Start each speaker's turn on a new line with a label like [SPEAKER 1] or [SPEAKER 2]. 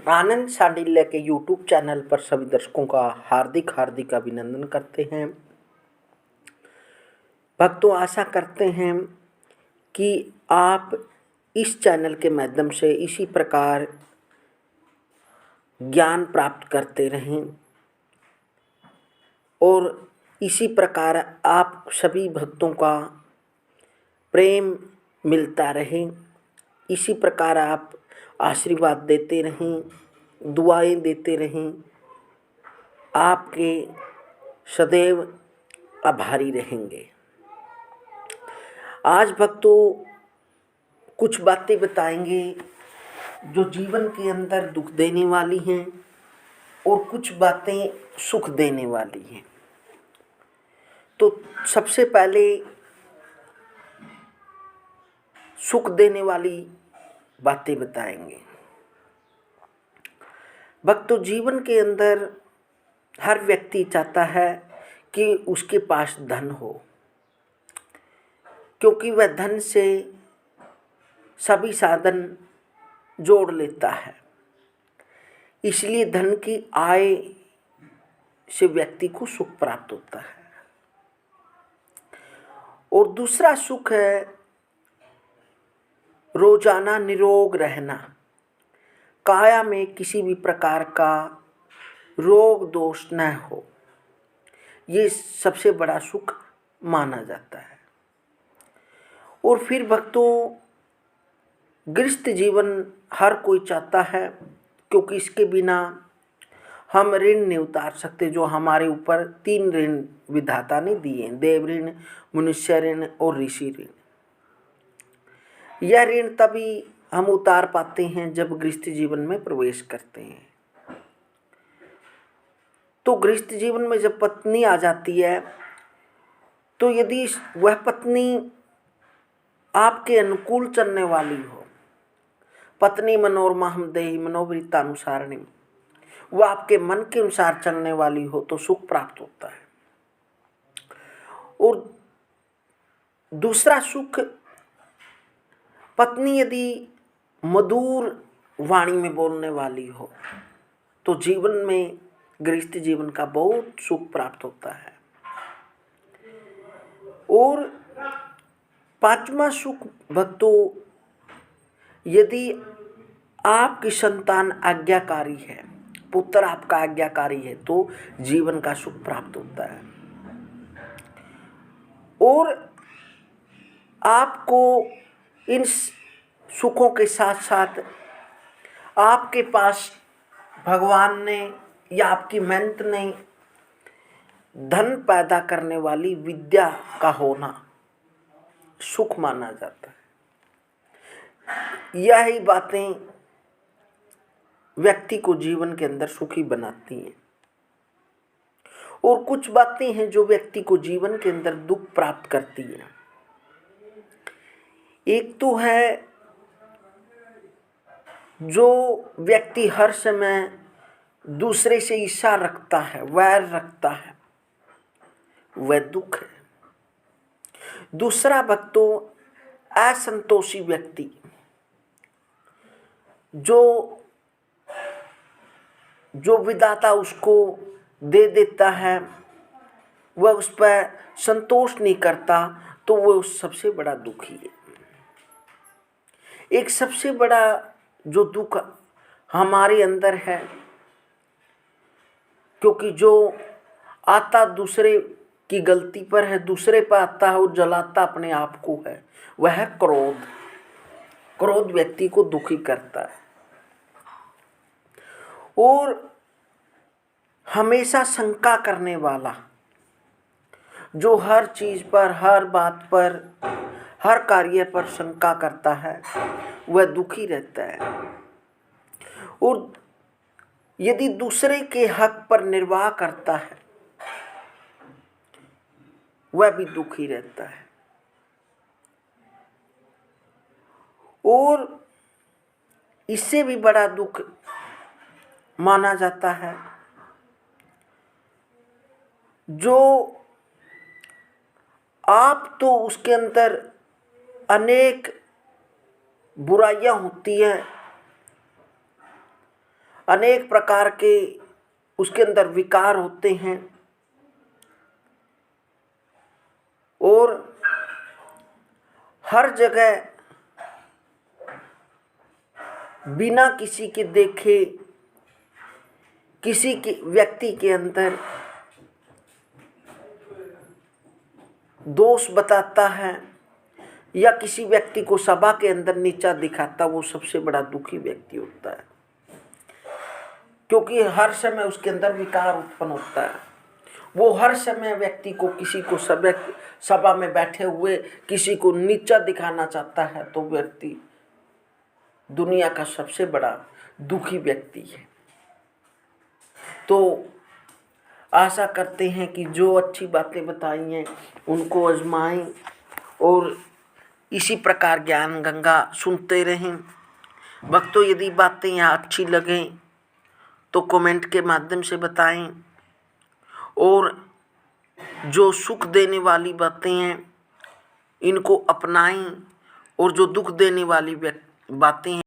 [SPEAKER 1] आनंद शांडिल्य के YouTube channel पर सभी दर्शकों का हार्दिक हार्दिक अभिनंदन करते हैं। भक्तों, आशा करते हैं कि आप इस चैनल के माध्यम से इसी प्रकार ज्ञान प्राप्त करते रहें और इसी प्रकार आप सभी भक्तों का प्रेम मिलता रहे। इसी प्रकार आप आशीर्वाद देते रहें, दुआएं देते रहें, आपके सदैव आभारी रहेंगे। आज भक्तों कुछ बातें बताएंगे जो जीवन के अंदर दुख देने वाली हैं और कुछ बातें सुख देने वाली हैं। तो सबसे पहले सुख देने वाली बातें बताएंगे। भक्तों, जीवन के अंदर हर व्यक्ति चाहता है कि उसके पास धन हो, क्योंकि वह धन से सभी साधन जोड़ लेता है। इसलिए धन की आय से व्यक्ति को सुख प्राप्त होता है। और दूसरा सुख है रोजाना निरोग रहना, काया में किसी भी प्रकार का रोग दोष न हो। ये सबसे बड़ा सुख माना जाता है। और फिर भक्तों, गृहस्थ जीवन हर कोई चाहता है, क्योंकि इसके बिना हम ऋण नहीं उतार सकते। जो हमारे ऊपर 3 ऋण विधाता ने दिए हैं, देव ऋण, मनुष्य ऋण और ऋषि ऋण। यह ऋण तभी हम उतार पाते हैं जब गृहस्थ जीवन में प्रवेश करते हैं। तो गृहस्थ जीवन में जब पत्नी आ जाती है, तो यदि वह पत्नी आपके अनुकूल चलने वाली हो, पत्नी मनोरमा हम देहि मनोवृत्तानुसारिणी, वह आपके मन के अनुसार चलने वाली हो तो सुख प्राप्त होता है। और दूसरा सुख, पत्नी यदि मधुर वाणी में बोलने वाली हो तो जीवन में, गृहस्थ जीवन का बहुत सुख प्राप्त होता है। और 5वां सुख भक्तों, यदि आपकी संतान आज्ञाकारी है, पुत्र आपका आज्ञाकारी है, तो जीवन का सुख प्राप्त होता है। और आपको इन सुखों के साथ साथ आपके पास भगवान ने या आपकी मेहनत ने धन पैदा करने वाली विद्या का होना सुख माना जाता है। यही बातें व्यक्ति को जीवन के अंदर सुखी बनाती हैं। और कुछ बातें हैं जो व्यक्ति को जीवन के अंदर दुख प्राप्त करती हैं। एक तो है जो व्यक्ति हर समय दूसरे से ईर्ष्या रखता है, वैर रखता है, वह दुख है। दूसरा भक्तों, असंतोषी व्यक्ति जो विधाता उसको दे देता है, वह उस पर संतोष नहीं करता, तो वह सबसे बड़ा दुखी है। एक सबसे बड़ा जो दुख हमारे अंदर है, क्योंकि जो आता दूसरे की गलती पर है, दूसरे पर आता है और जलाता अपने आप को है, वह है क्रोध। क्रोध व्यक्ति को दुखी करता है। और हमेशा शंका करने वाला, जो हर चीज पर, हर बात पर, हर कार्य पर शंका करता है, वह दुखी रहता है। और यदि दूसरे के हक पर निर्वाह करता है, वह भी दुखी रहता है। और इससे भी बड़ा दुख माना जाता है जो आप तो उसके अंदर अनेक बुराइयां होती हैं, अनेक प्रकार के उसके अंदर विकार होते हैं और हर जगह बिना किसी के देखे किसी के व्यक्ति के अंदर दोष बताता है या किसी व्यक्ति को सभा के अंदर नीचा दिखाता, वो सबसे बड़ा दुखी व्यक्ति होता है, क्योंकि हर समय उसके अंदर विकार उत्पन्न होता है। वो हर समय व्यक्ति को किसी को सभा में बैठे हुए किसी को नीचा दिखाना चाहता है, तो व्यक्ति दुनिया का सबसे बड़ा दुखी व्यक्ति है। तो आशा करते हैं कि जो अच्छी बातें बताई हैं उनको आजमाएं और इसी प्रकार ज्ञान गंगा सुनते रहें। भक्तों, यदि बातें यहाँ अच्छी लगें तो कमेंट के माध्यम से बताएं और जो सुख देने वाली बातें हैं इनको अपनाएं और जो दुख देने वाली बातें हैं